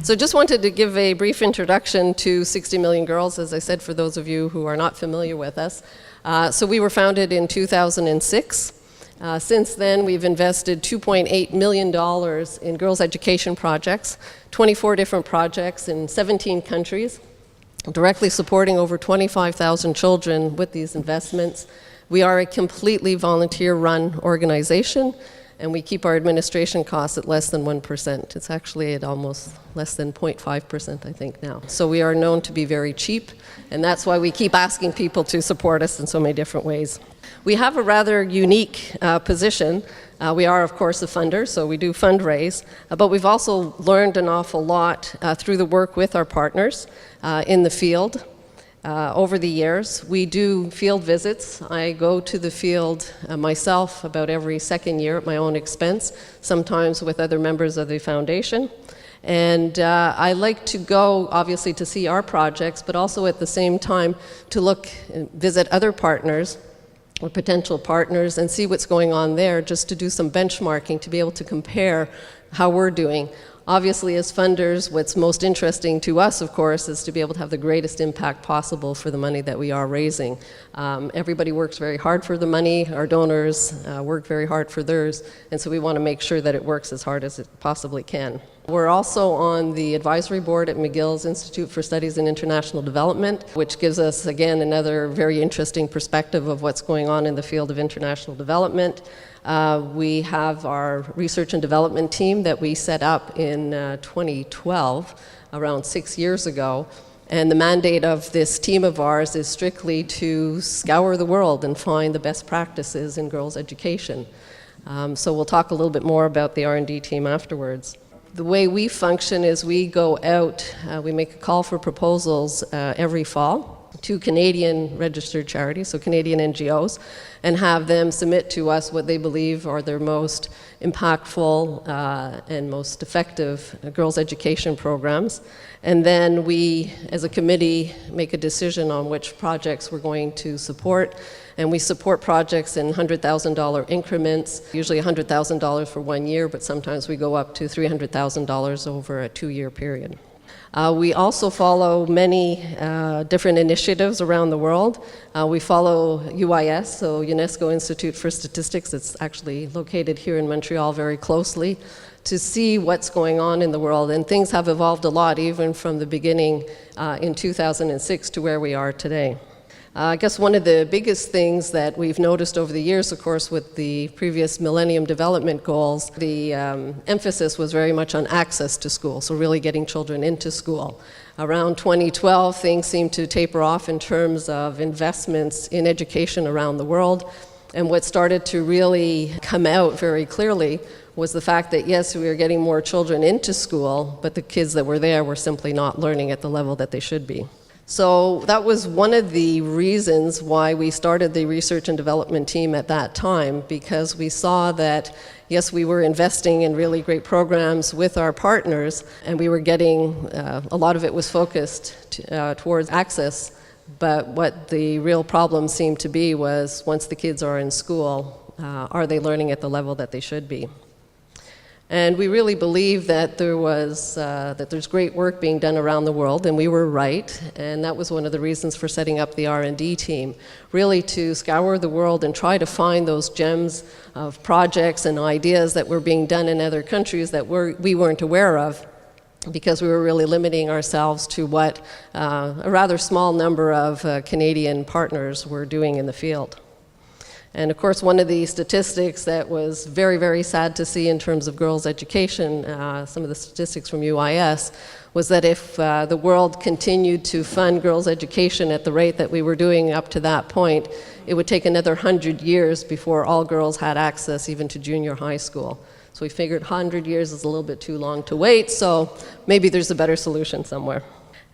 So just wanted to give a brief introduction to 60 Million Girls, as I said, for those of you who are not familiar with us. So we were founded in 2006. Since then, we've invested $2.8 million in girls' education projects, 24 different projects in 17 countries, directly supporting over 25,000 children with these investments. We are a completely volunteer-run organization, and we keep our administration costs at less than 1%. It's actually at almost less than 0.5%, I think, now. So we are known to be very cheap, and that's why we keep asking people to support us in so many different ways. We have a rather unique position. We are, of course, a funder, so we do fundraise, but we've also learned an awful lot through the work with our partners in the field. Over the years, we do field visits. I go to the field myself about every second year at my own expense, sometimes with other members of the foundation. And I like to go, obviously, to see our projects, but also at the same time to look and visit other partners or potential partners and see what's going on there, just to do some benchmarking, to be able to compare how we're doing. Obviously, as funders, what's most interesting to us, of course, is to be able to have the greatest impact possible for the money that we are raising. Everybody works very hard for the money. Our donors work very hard for theirs, and so we want to make sure that it works as hard as it possibly can. We're also on the advisory board at McGill's Institute for Studies in International Development, which gives us, again, another very interesting perspective of what's going on in the field of international development. We have our research and development team that we set up in 2012, around 6 years ago. And the mandate of this team of ours is strictly to scour the world and find the best practices in girls' education. So we'll talk a little bit more about the R&D team afterwards. The way we function is we go out, we make a call for proposals every fall to Canadian registered charities, so Canadian NGOs, and have them submit to us what they believe are their most impactful and most effective girls' education programs. And then we, as a committee, make a decision on which projects we're going to support. And we support projects in $100,000 increments, usually $100,000 for 1 year, but sometimes we go up to $300,000 over a 2-year period. We also follow many different initiatives around the world. We follow UIS, so UNESCO Institute for Statistics. It's actually located here in Montreal very closely, to see what's going on in the world. And things have evolved a lot, even from the beginning in 2006 to where we are today. I guess one of the biggest things that we've noticed over the years, of course, with the previous Millennium Development Goals, the emphasis was very much on access to school, so really getting children into school. Around 2012, things seemed to taper off in terms of investments in education around the world. And what started to really come out very clearly was the fact that, yes, we were getting more children into school, but the kids that were there were simply not learning at the level that they should be. So that was one of the reasons why we started the research and development team at that time, because we saw that, yes, we were investing in really great programs with our partners, and we were getting, a lot of it was focused towards access, but what the real problem seemed to be was, once the kids are in school, are they learning at the level that they should be? And we really believe that there's great work being done around the world, and we were right. And that was one of the reasons for setting up the R&D team, really to scour the world and try to find those gems of projects and ideas that were being done in other countries that we weren't aware of, because we were really limiting ourselves to what a rather small number of Canadian partners were doing in the field. And of course, one of the statistics that was very, very sad to see in terms of girls' education, some of the statistics from UIS, was that if the world continued to fund girls' education at the rate that we were doing up to that point, it would take another 100 years before all girls had access even to junior high school. So we figured 100 years is a little bit too long to wait, so maybe there's a better solution somewhere.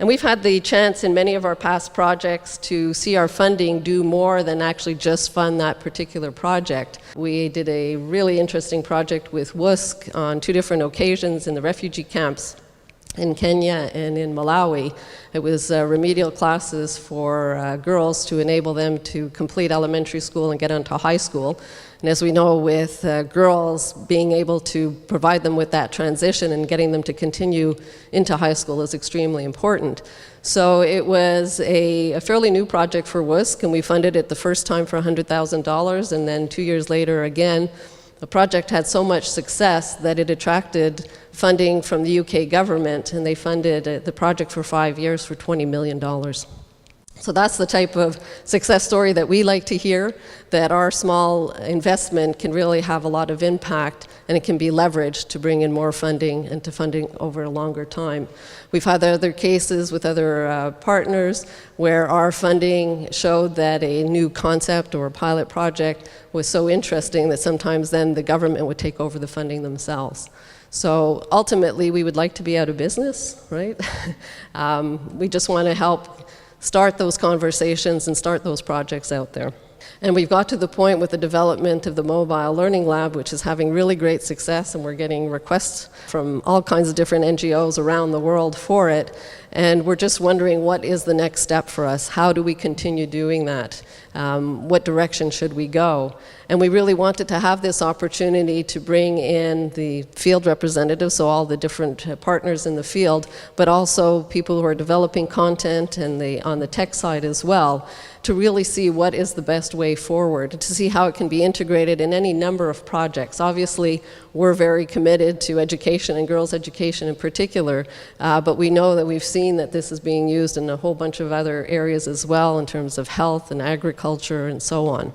And we've had the chance in many of our past projects to see our funding do more than actually just fund that particular project. We did a really interesting project with WUSC on 2 different occasions in the refugee camps in Kenya and in Malawi. It was remedial classes for girls to enable them to complete elementary school and get into high school. And as we know, with girls, being able to provide them with that transition and getting them to continue into high school is extremely important. So it was a fairly new project for WUSC, and we funded it the first time for $100,000, and then 2 years later again. The project had so much success that it attracted funding from the UK government, and they funded the project for 5 years for $20 million. So that's the type of success story that we like to hear, that our small investment can really have a lot of impact, and it can be leveraged to bring in more funding and to funding over a longer time. We've had other cases with other partners where our funding showed that a new concept or a pilot project was so interesting that sometimes then the government would take over the funding themselves. So ultimately, we would like to be out of business, right? We just want to help start those conversations and start those projects out there. And we've got to the point with the development of the mobile learning lab, which is having really great success, and we're getting requests from all kinds of different NGOs around the world for it. And we're just wondering, what is the next step for us? How do we continue doing that? What direction should we go? And we really wanted to have this opportunity to bring in the field representatives, so all the different partners in the field, but also people who are developing content and on the tech side as well, to really see what is the best way forward, to see how it can be integrated in any number of projects. Obviously, we're very committed to education and girls' education in particular, but we know that we've seen that this is being used in a whole bunch of other areas as well in terms of health and agriculture and so on.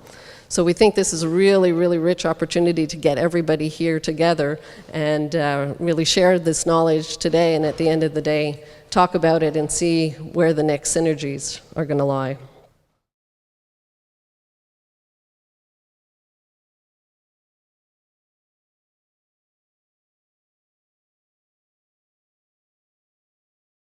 So we think this is a really, really rich opportunity to get everybody here together and really share this knowledge today, and at the end of the day, talk about it and see where the next synergies are going to lie.